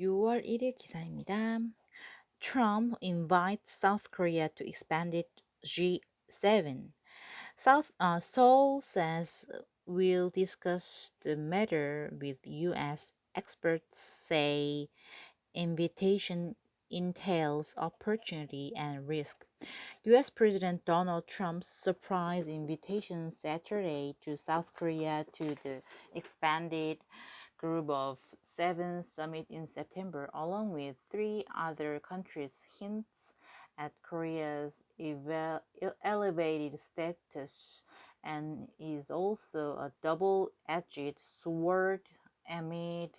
6월 1일 기사입니다. Trump invites South Korea to expanded G7. Seoul says we'll discuss the matter with U.S. Experts say invitation entails opportunity and risk. U.S. President Donald Trump's surprise invitation Saturday to South Korea to the expanded Group of Seven summit in September, along with three other countries, hints at Korea's elevated status and is also a double-edged sword amid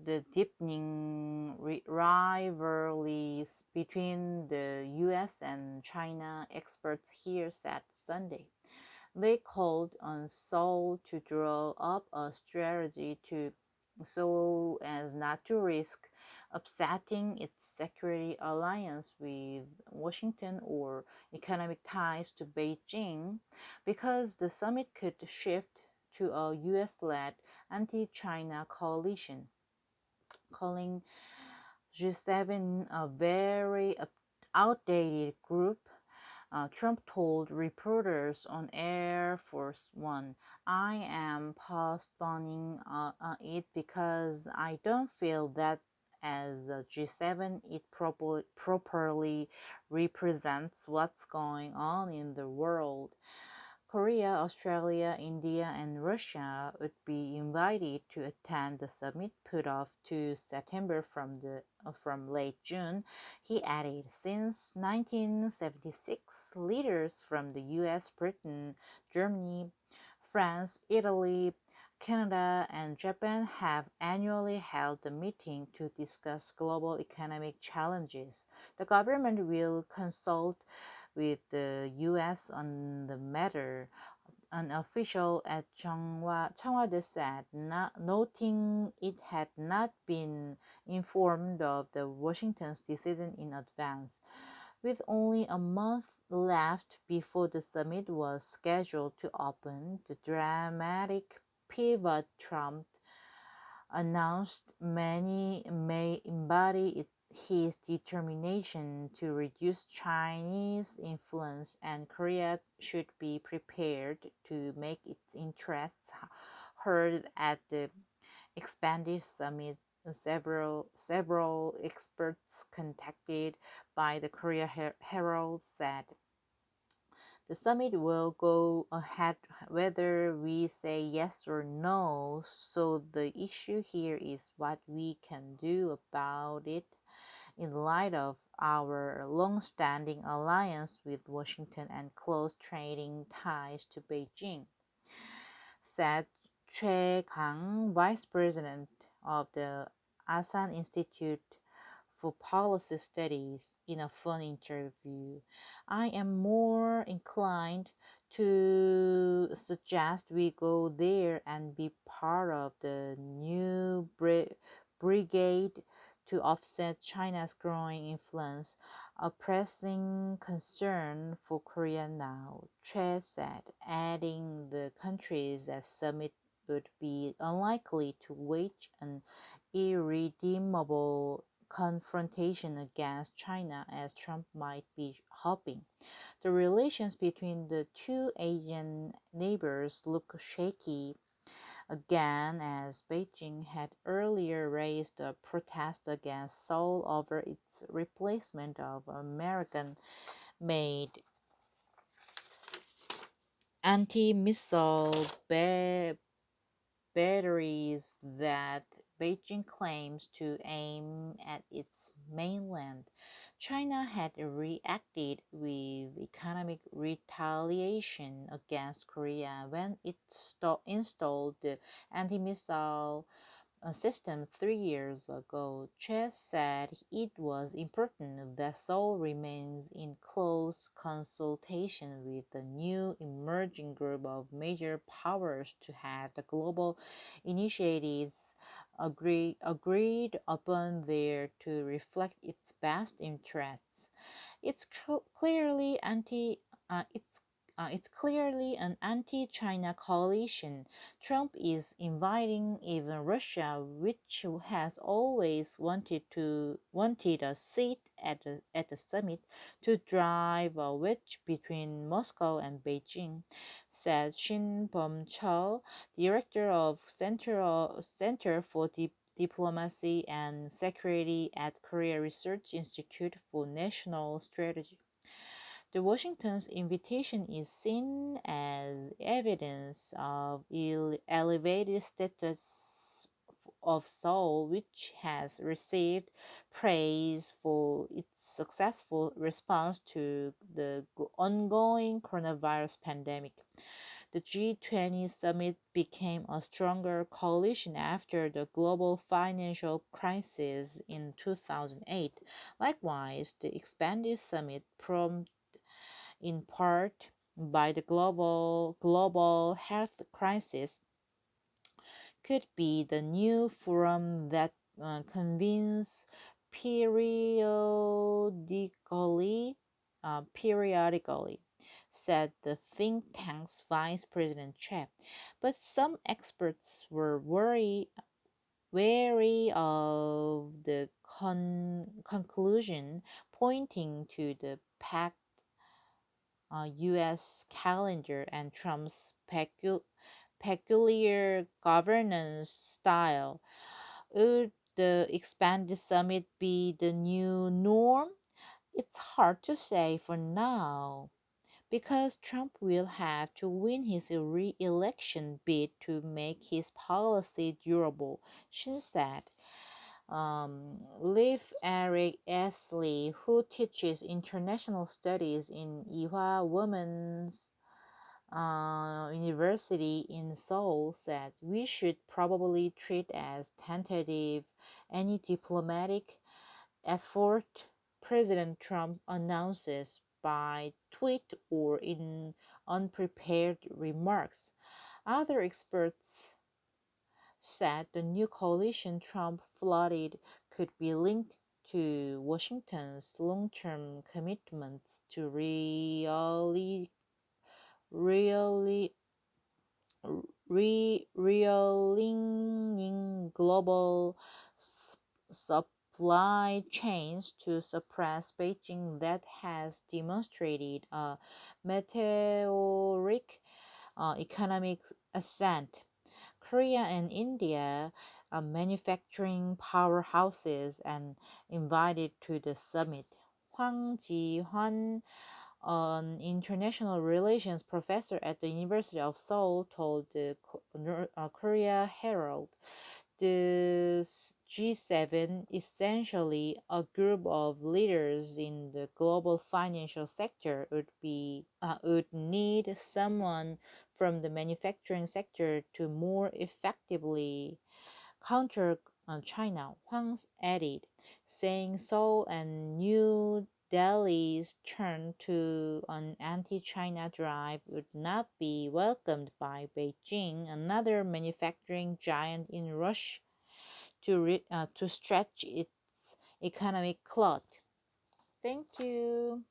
the deepening rivalries between the US and China, experts here said Sunday. They called on Seoul to draw up a strategy so as not to risk upsetting its security alliance with Washington or economic ties to Beijing, because the summit could shift to a US-led anti-China coalition, calling G7 a very outdated group. Trump told reporters on Air Force One, I am postponing it because I don't feel that as a G7 it properly represents what's going on in the world. Korea, Australia, India, and Russia would be invited to attend the summit, put off to September from late June. He added, since 1976, leaders from the US, Britain, Germany, France, Italy, Canada, and Japan have annually held a meeting to discuss global economic challenges. The government will consult with the U.S. on the matter, an official at Cheongwade said, noting it had not been informed of the Washington's decision in advance. With only a month left before the summit was scheduled to open, the dramatic pivot Trump announced many may embody his determination to reduce Chinese influence, and Korea should be prepared to make its interests heard at the expanded summit. Several experts contacted by the Korea Herald said the summit will go ahead whether we say yes or no, so the issue here is what we can do about it in light of our long-standing alliance with Washington and close trading ties to Beijing, said Choi Kang, vice president of the Asan Institute for Policy Studies, in a phone interview. I am more inclined to suggest we go there and be part of the new brigade to offset China's growing influence, a pressing concern for Korea now, Choi said, adding the countries at summit would be unlikely to wage an irredeemable confrontation against China as Trump might be hoping. The relations between the two Asian neighbors look shaky again as Beijing had earlier raised a protest against Seoul over its replacement of American-made anti-missile batteries that Beijing claims to aim at its mainland. China had reacted with economic retaliation against Korea when it installed the anti-missile system 3 years ago. Che said it was important that Seoul remains in close consultation with the new emerging group of major powers to have the global initiatives agreed upon there to reflect its best interests. It's clearly anti. It's it's clearly an anti-China coalition. Trump is inviting even Russia, which has always wanted a seat at the summit, to drive a wedge between Moscow and Beijing, said Shin Bum-chul, director of Center for Diplomacy and Security at Korea Research Institute for National Strategy. The Washington's invitation is seen as evidence of elevated status of Seoul, which has received praise for its successful response to the ongoing coronavirus pandemic. The G20 summit became a stronger coalition after the global financial crisis in 2008. Likewise, the expanded summit in part by the global health crisis, could be the new forum that convenes periodically, said the think tank's vice president chair. But some experts were wary of the conclusion, pointing to the packed U.S. calendar and Trump's peculiar governance style. Would the expanded summit be the new norm? It's hard to say for now, because Trump will have to win his re election bid to make his policy durable, Shin said. Leif Eric Esley, who teaches international studies in Ewha Women's University in Seoul, said we should probably treat as tentative any diplomatic effort President Trump announces by tweet or in unprepared remarks. Other experts said the new coalition Trump flooded could be linked to Washington's long-term commitments to really realigning global supply chains to suppress Beijing that has demonstrated a meteoric economic ascent. Korea and India are manufacturing powerhouses and invited to the summit. Hwang Ji-hwan, an international relations professor at the University of Seoul, told the Korea Herald the G7, essentially a group of leaders in the global financial sector, would need someone from the manufacturing sector to more effectively counter China, Huang added, saying Seoul and New Delhi's turn to an anti-China drive would not be welcomed by Beijing, another manufacturing giant in rush to stretch its economic clout. Thank you.